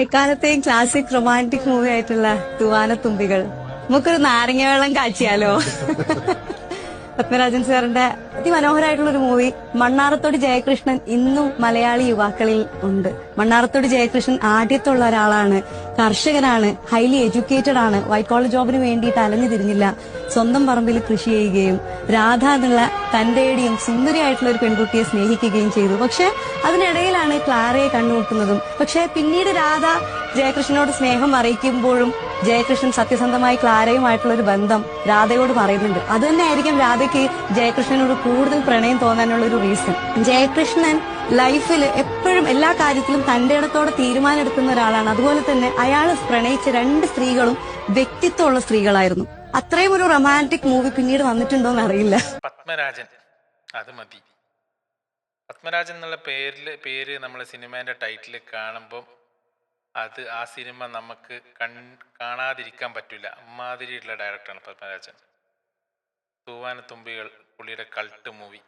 എക്കാലത്തെയും classic romantic movie ആയിട്ടുള്ള തൂവാനത്തുമ്പികൾ നമുക്കൊരു നാരങ്ങ വെള്ളം കാച്ചിയാലോ? പത്മരാജൻ സാറിന്റെ അതിമനോഹരമായിട്ടുള്ള ഒരു മൂവി. മണ്ണാറത്തോട് ജയകൃഷ്ണൻ ഇന്നും മലയാളി യുവാക്കളിൽ ഉണ്ട്. മണ്ണാറത്തോട് ജയകൃഷ്ണൻ ആദ്യത്തുള്ള ഒരാളാണ്, കർഷകനാണ്, ഹൈലി എഡ്യൂക്കേറ്റഡ് ആണ്, വൈറ്റ് കോളർ ജോബിന് വേണ്ടിയിട്ട് അലഞ്ഞു തിരിഞ്ഞില്ല, സ്വന്തം പറമ്പിൽ കൃഷി ചെയ്യുകയും രാധ എന്നുള്ള തന്റെയും സുന്ദരിയായിട്ടുള്ള ഒരു പെൺകുട്ടിയെ സ്നേഹിക്കുകയും ചെയ്തു. പക്ഷെ അതിനിടയിലാണ് ക്ലാരയെ കണ്ടുമുട്ടുന്നതും. പക്ഷെ പിന്നീട് രാധ ജയകൃഷ്ണനോട് സ്നേഹം അറിയിക്കുമ്പോഴും ജയകൃഷ്ണൻ സത്യസന്ധമായി ക്ലാരയുമായിട്ടുള്ള ഒരു ബന്ധം രാധയോട് പറയുന്നുണ്ട്. അത് തന്നെ ആയിരിക്കും രാധയ്ക്ക് ജയകൃഷ്ണനോട് കൂടുതൽ പ്രണയം തോന്നാനുള്ള ഒരു റീസൺ. ജയകൃഷ്ണൻ ലൈഫിൽ എപ്പോഴും എല്ലാ കാര്യത്തിലും തന്റെ ഇടത്തോടെ തീരുമാനം എടുക്കുന്ന ഒരാളാണ്. അതുപോലെ തന്നെ അയാൾ പ്രണയിച്ച 2 സ്ത്രീകളും വ്യക്തിത്വമുള്ള സ്ത്രീകളായിരുന്നു. അത്രയും ഒരു റൊമാൻറ്റിക് മൂവി പിന്നീട് വന്നിട്ടുണ്ടോന്ന് അറിയില്ല. പത്മരാജൻ അത് മതി. പത്മരാജൻ എന്നുള്ള പേര് നമ്മളെ സിനിമേന്റെ ടൈറ്റിൽ കാണുമ്പോൾ അത് ആ സിനിമ നമുക്ക് കാണാതിരിക്കാൻ പറ്റില്ല. അമ്മാതിരിയുള്ള ഡയറക്ടറാണ് പത്മരാജൻ. തൂവാനത്തുമ്പികൾ പുള്ളിയുടെ കൾട്ട് മൂവി.